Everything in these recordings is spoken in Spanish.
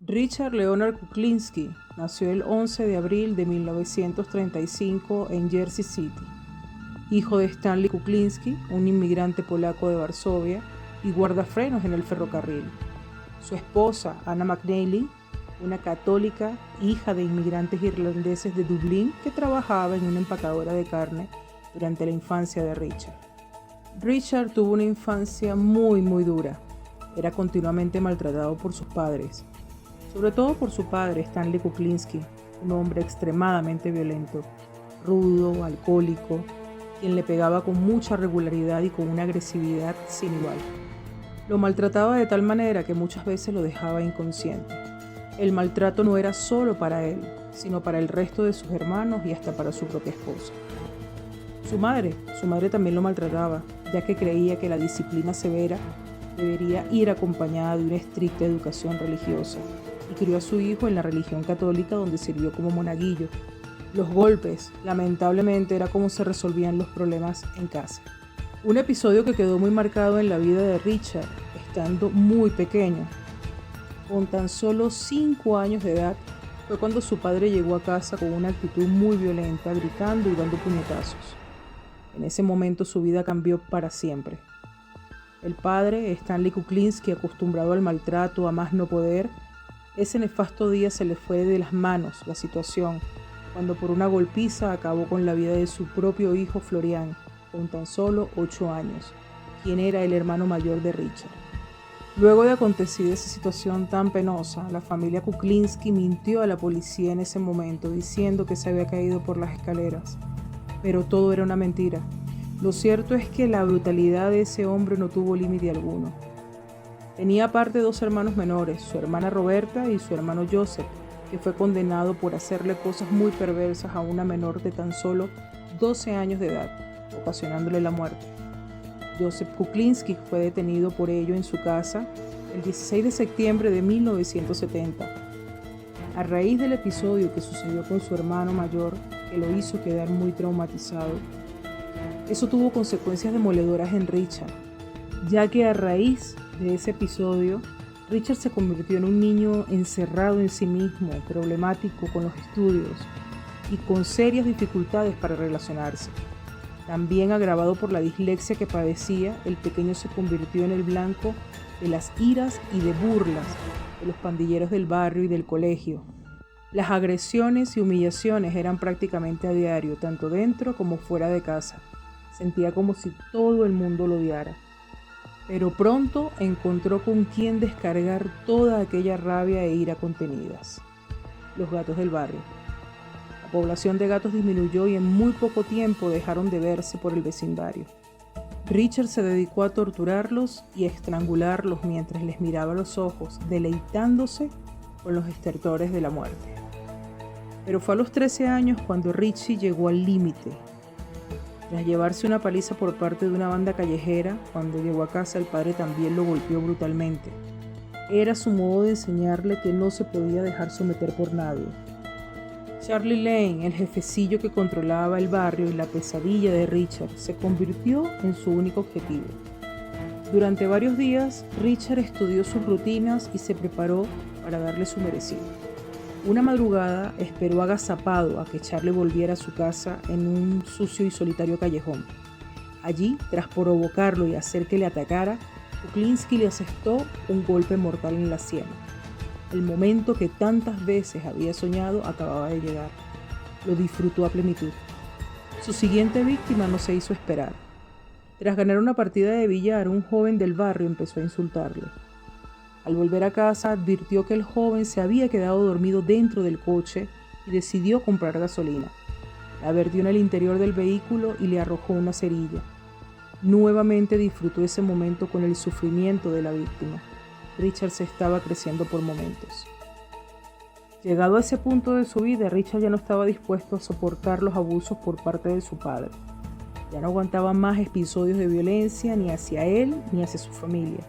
Richard Leonard Kuklinski nació el 11 de abril de 1935 en Jersey City, hijo de Stanley Kuklinski, un inmigrante polaco de Varsovia y guardafrenos en el ferrocarril. Su esposa, Anna McNally, una católica, hija de inmigrantes irlandeses de Dublín que trabajaba en una empacadora de carne durante la infancia de Richard. Richard tuvo una infancia muy dura. Era continuamente maltratado por sus padres, sobre todo por su padre, Stanley Kuklinski, un hombre extremadamente violento, rudo, alcohólico, quien le pegaba con mucha regularidad y con una agresividad sin igual. Lo maltrataba de tal manera que muchas veces lo dejaba inconsciente. El maltrato no era solo para él, sino para el resto de sus hermanos y hasta para su propia esposa. Su madre también lo maltrataba, ya que creía que la disciplina severa debería ir acompañada de una estricta educación religiosa, y crió a su hijo en la religión católica, donde sirvió como monaguillo. Los golpes, lamentablemente, era como se resolvían los problemas en casa. Un episodio que quedó muy marcado en la vida de Richard, estando muy pequeño. Con tan solo 5 años de edad, fue cuando su padre llegó a casa con una actitud muy violenta, gritando y dando puñetazos. En ese momento su vida cambió para siempre. El padre, Stanley Kuklinski, acostumbrado al maltrato, a más no poder, ese nefasto día se le fue de las manos la situación, cuando por una golpiza acabó con la vida de su propio hijo Florian, con tan solo 8 años, quien era el hermano mayor de Richard. Luego de acontecida esa situación tan penosa, la familia Kuklinski mintió a la policía en ese momento, diciendo que se había caído por las escaleras, pero todo era una mentira. Lo cierto es que la brutalidad de ese hombre no tuvo límite alguno. Tenía aparte 2 hermanos menores, su hermana Roberta y su hermano Joseph, que fue condenado por hacerle cosas muy perversas a una menor de tan solo 12 años de edad, ocasionándole la muerte. Joseph Kuklinski fue detenido por ello en su casa el 16 de septiembre de 1970. A raíz del episodio que sucedió con su hermano mayor, que lo hizo quedar muy traumatizado, eso tuvo consecuencias demoledoras en Richard, ya que a raíz de ese episodio, Richard se convirtió en un niño encerrado en sí mismo, problemático con los estudios y con serias dificultades para relacionarse. También agravado por la dislexia que padecía, el pequeño se convirtió en el blanco de las iras y de burlas de los pandilleros del barrio y del colegio. Las agresiones y humillaciones eran prácticamente a diario, tanto dentro como fuera de casa. Sentía como si todo el mundo lo odiara. Pero pronto encontró con quien descargar toda aquella rabia e ira contenidas: los gatos del barrio. La población de gatos disminuyó y en muy poco tiempo dejaron de verse por el vecindario. Richard se dedicó a torturarlos y a estrangularlos mientras les miraba a los ojos, deleitándose con los estertores de la muerte. Pero fue a los 13 años cuando Richie llegó al límite. Tras llevarse una paliza por parte de una banda callejera, cuando llegó a casa el padre también lo golpeó brutalmente. Era su modo de enseñarle que no se podía dejar someter por nadie. Charlie Lane, el jefecillo que controlaba el barrio y la pesadilla de Richard, se convirtió en su único objetivo. Durante varios días, Richard estudió sus rutinas y se preparó para darle su merecido. Una madrugada esperó agazapado a que Charlie volviera a su casa en un sucio y solitario callejón. Allí, tras provocarlo y hacer que le atacara, Kuklinski le asestó un golpe mortal en la sien. El momento que tantas veces había soñado acababa de llegar. Lo disfrutó a plenitud. Su siguiente víctima no se hizo esperar. Tras ganar una partida de billar, un joven del barrio empezó a insultarle. Al volver a casa, advirtió que el joven se había quedado dormido dentro del coche y decidió comprar gasolina. La vertió en el interior del vehículo y le arrojó una cerilla. Nuevamente disfrutó ese momento con el sufrimiento de la víctima. Richard se estaba creciendo por momentos. Llegado a ese punto de su vida, Richard ya no estaba dispuesto a soportar los abusos por parte de su padre. Ya no aguantaba más episodios de violencia ni hacia él ni hacia su familia.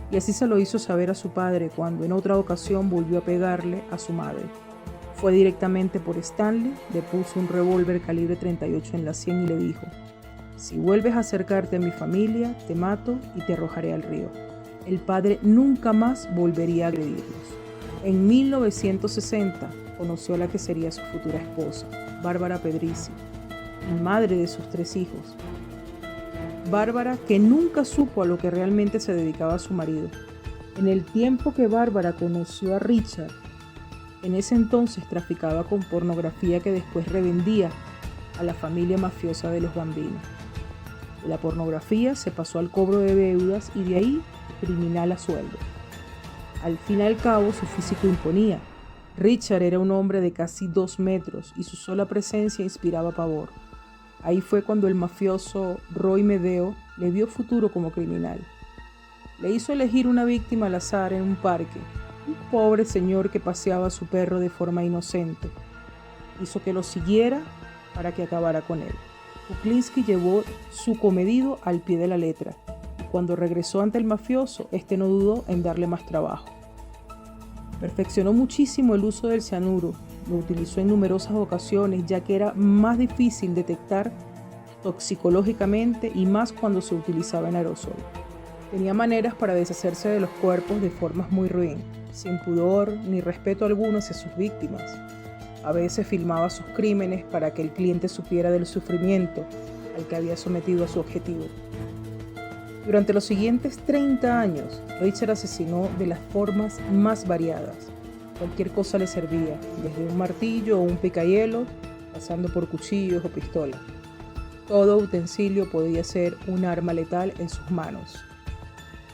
Y así se lo hizo saber a su padre cuando en otra ocasión volvió a pegarle a su madre. Fue directamente por Stanley, le puso un revólver calibre 38 en la sien y le dijo: «Si vuelves a acercarte a mi familia, te mato y te arrojaré al río». El padre nunca más volvería a agredirlos. En 1960 conoció a la que sería su futura esposa, Bárbara Pedrici, y madre de sus 3 hijos. Bárbara, que nunca supo a lo que realmente se dedicaba su marido. En el tiempo que Bárbara conoció a Richard, en ese entonces traficaba con pornografía que después revendía a la familia mafiosa de los Gambino. De la pornografía se pasó al cobro de deudas y de ahí criminal a sueldo. Al fin y al cabo su físico imponía. Richard era un hombre de casi 2 metros y su sola presencia inspiraba pavor. Ahí fue cuando el mafioso Roy Medeo le vio futuro como criminal. Le hizo elegir una víctima al azar en un parque, un pobre señor que paseaba a su perro de forma inocente. Hizo que lo siguiera para que acabara con él. Kuklinski llevó su cometido al pie de la letra, y cuando regresó ante el mafioso, este no dudó en darle más trabajo. Perfeccionó muchísimo el uso del cianuro, lo utilizó en numerosas ocasiones ya que era más difícil detectar toxicológicamente y más cuando se utilizaba en aerosol. Tenía maneras para deshacerse de los cuerpos de formas muy ruin, sin pudor ni respeto alguno hacia sus víctimas. A veces filmaba sus crímenes para que el cliente supiera del sufrimiento al que había sometido a su objetivo. Durante los siguientes 30 años, Richard asesinó de las formas más variadas. Cualquier cosa le servía, desde un martillo o un picahielo, pasando por cuchillos o pistolas. Todo utensilio podía ser un arma letal en sus manos.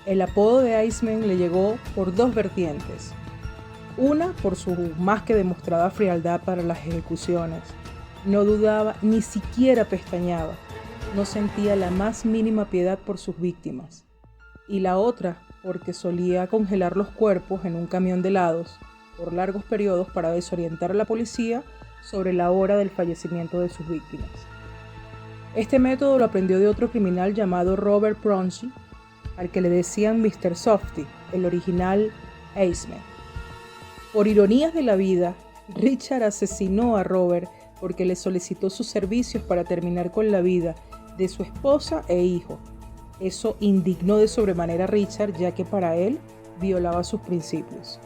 El apodo de Iceman le llegó por 2 vertientes. Una, por su más que demostrada frialdad para las ejecuciones. No dudaba, ni siquiera pestañeaba. No sentía la más mínima piedad por sus víctimas. Y la otra, porque solía congelar los cuerpos en un camión de helados por largos periodos para desorientar a la policía sobre la hora del fallecimiento de sus víctimas. Este método lo aprendió de otro criminal llamado Robert Pronsky, al que le decían Mr. Softy, el original Iceman. Por ironías de la vida, Richard asesinó a Robert porque le solicitó sus servicios para terminar con la vida de su esposa e hijo. Eso indignó de sobremanera a Richard, ya que para él violaba sus principios.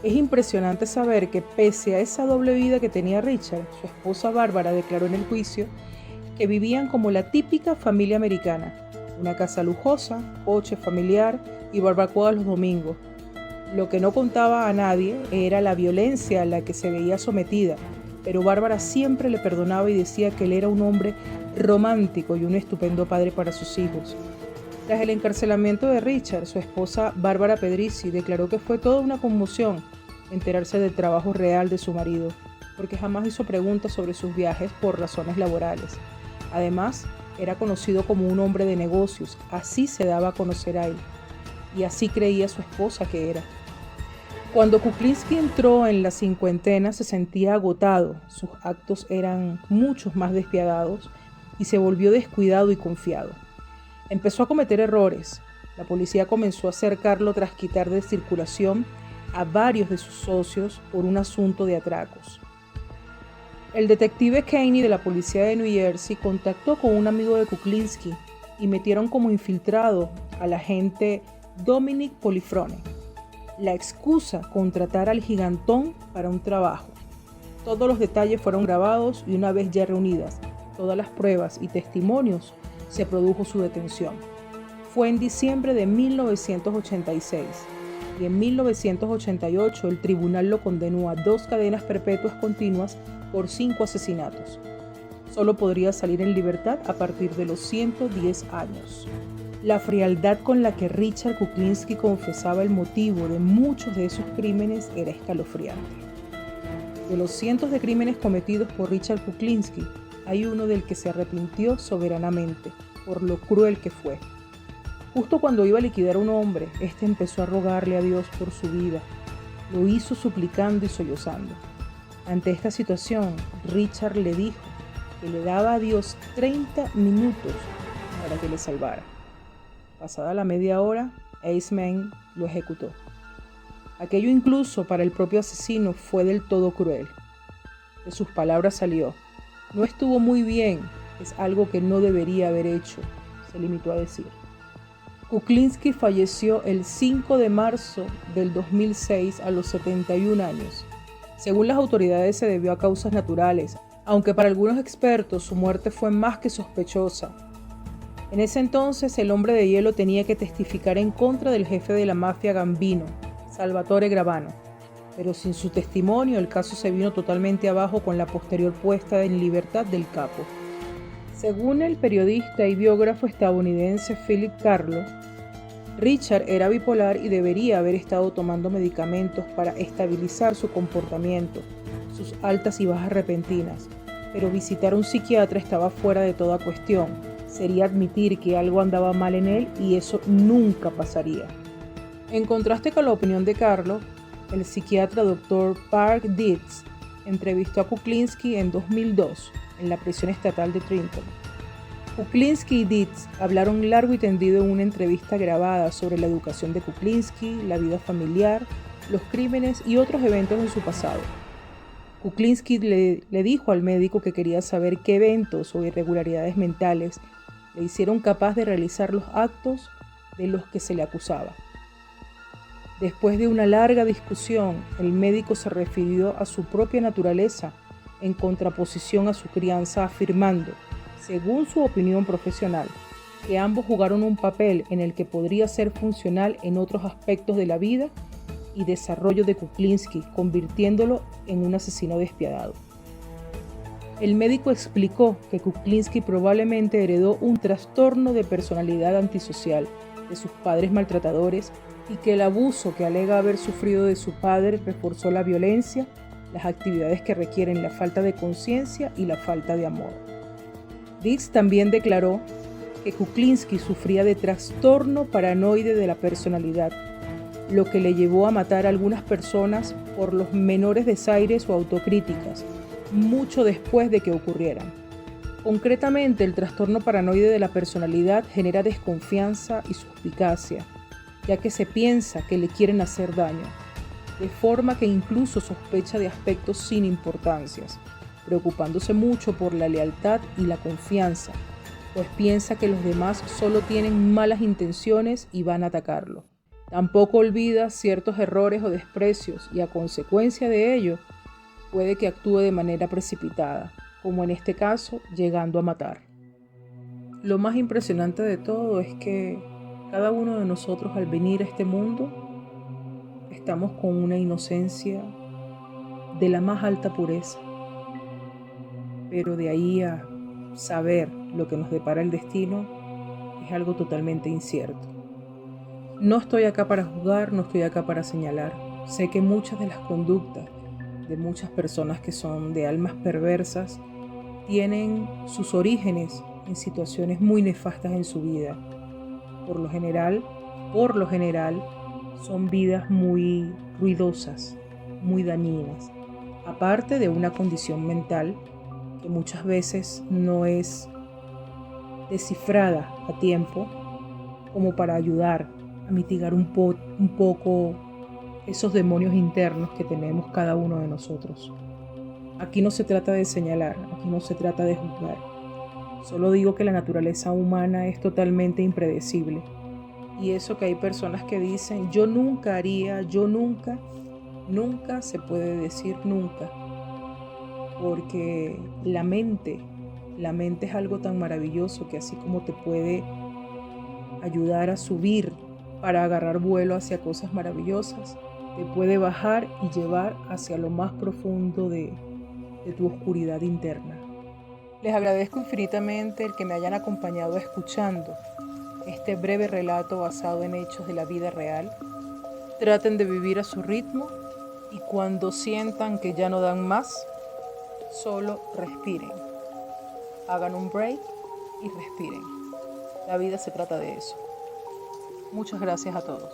Es impresionante saber que pese a esa doble vida que tenía Richard, su esposa Bárbara declaró en el juicio que vivían como la típica familia americana, una casa lujosa, coche familiar y barbacoa los domingos. Lo que no contaba a nadie era la violencia a la que se veía sometida, pero Bárbara siempre le perdonaba y decía que él era un hombre romántico y un estupendo padre para sus hijos. Tras el encarcelamiento de Richard, su esposa Bárbara Pedrici declaró que fue toda una conmoción enterarse del trabajo real de su marido, porque jamás hizo preguntas sobre sus viajes por razones laborales. Además, era conocido como un hombre de negocios, así se daba a conocer a él, y así creía su esposa que era. Cuando Kuklinski entró en la cincuentena se sentía agotado, sus actos eran muchos más despiadados y se volvió descuidado y confiado. Empezó a cometer errores. La policía comenzó a cercarlo tras quitar de circulación a varios de sus socios por un asunto de atracos. El detective Caney de la policía de New Jersey contactó con un amigo de Kuklinski y metieron como infiltrado al agente Dominic Polifrone. La excusa, contratar al gigantón para un trabajo. Todos los detalles fueron grabados y una vez ya reunidas todas las pruebas y testimonios, se produjo su detención. Fue en diciembre de 1986 y en 1988 el tribunal lo condenó a 2 cadenas perpetuas continuas por 5 asesinatos. Solo podría salir en libertad a partir de los 110 años. La frialdad con la que Richard Kuklinski confesaba el motivo de muchos de esos crímenes era escalofriante. De los cientos de crímenes cometidos por Richard Kuklinski, hay uno del que se arrepintió soberanamente por lo cruel que fue. Justo cuando iba a liquidar a un hombre, este empezó a rogarle a Dios por su vida. Lo hizo suplicando y sollozando. Ante esta situación, Richard le dijo que le daba a Dios 30 minutos para que le salvara. Pasada la media hora, Iceman lo ejecutó. Aquello incluso para el propio asesino fue del todo cruel. De sus palabras salió: "No estuvo muy bien, es algo que no debería haber hecho", se limitó a decir. Kuklinski falleció el 5 de marzo del 2006 a los 71 años. Según las autoridades se debió a causas naturales, aunque para algunos expertos su muerte fue más que sospechosa. En ese entonces el hombre de hielo tenía que testificar en contra del jefe de la mafia Gambino, Salvatore Gravano, pero sin su testimonio el caso se vino totalmente abajo con la posterior puesta en libertad del capo. Según el periodista y biógrafo estadounidense Philip Carlo, Richard era bipolar y debería haber estado tomando medicamentos para estabilizar su comportamiento, sus altas y bajas repentinas, pero visitar a un psiquiatra estaba fuera de toda cuestión. Sería admitir que algo andaba mal en él y eso nunca pasaría. En contraste con la opinión de Carlo, el psiquiatra Dr. Park Dietz entrevistó a Kuklinski en 2002 en la prisión estatal de Trenton. Kuklinski y Dietz hablaron largo y tendido en una entrevista grabada sobre la educación de Kuklinski, la vida familiar, los crímenes y otros eventos en su pasado. Kuklinski le dijo al médico que quería saber qué eventos o irregularidades mentales le hicieron capaz de realizar los actos de los que se le acusaba. Después de una larga discusión, el médico se refirió a su propia naturaleza en contraposición a su crianza, afirmando, según su opinión profesional, que ambos jugaron un papel en el que podría ser funcional en otros aspectos de la vida y desarrollo de Kuklinski, convirtiéndolo en un asesino despiadado. El médico explicó que Kuklinski probablemente heredó un trastorno de personalidad antisocial de sus padres maltratadores y que el abuso que alega haber sufrido de su padre reforzó la violencia, las actividades que requieren la falta de conciencia y la falta de amor. Dix también declaró que Kuklinski sufría de trastorno paranoide de la personalidad, lo que le llevó a matar a algunas personas por los menores desaires o autocríticas, mucho después de que ocurrieran. Concretamente, el trastorno paranoide de la personalidad genera desconfianza y suspicacia, ya que se piensa que le quieren hacer daño, de forma que incluso sospecha de aspectos sin importancias, preocupándose mucho por la lealtad y la confianza, pues piensa que los demás solo tienen malas intenciones y van a atacarlo. Tampoco olvida ciertos errores o desprecios y a consecuencia de ello puede que actúe de manera precipitada, como en este caso llegando a matar. Lo más impresionante de todo es que cada uno de nosotros al venir a este mundo estamos con una inocencia de la más alta pureza, pero de ahí a saber lo que nos depara el destino es algo totalmente incierto. No estoy acá para juzgar, no estoy acá para señalar. Sé que muchas de las conductas de muchas personas que son de almas perversas tienen sus orígenes en situaciones muy nefastas en su vida. Por lo general, son vidas muy ruidosas, muy dañinas, aparte de una condición mental que muchas veces no es descifrada a tiempo como para ayudar a mitigar un poco esos demonios internos que tenemos cada uno de nosotros. Aquí no se trata de señalar, aquí no se trata de juzgar. Solo digo que la naturaleza humana es totalmente impredecible. Y eso que hay personas que dicen, yo nunca haría, yo nunca se puede decir nunca. Porque la mente es algo tan maravilloso que así como te puede ayudar a subir para agarrar vuelo hacia cosas maravillosas, te puede bajar y llevar hacia lo más profundo de tu oscuridad interna. Les agradezco infinitamente el que me hayan acompañado escuchando este breve relato basado en hechos de la vida real. Traten de vivir a su ritmo y cuando sientan que ya no dan más, solo respiren. Hagan un break y respiren. La vida se trata de eso. Muchas gracias a todos.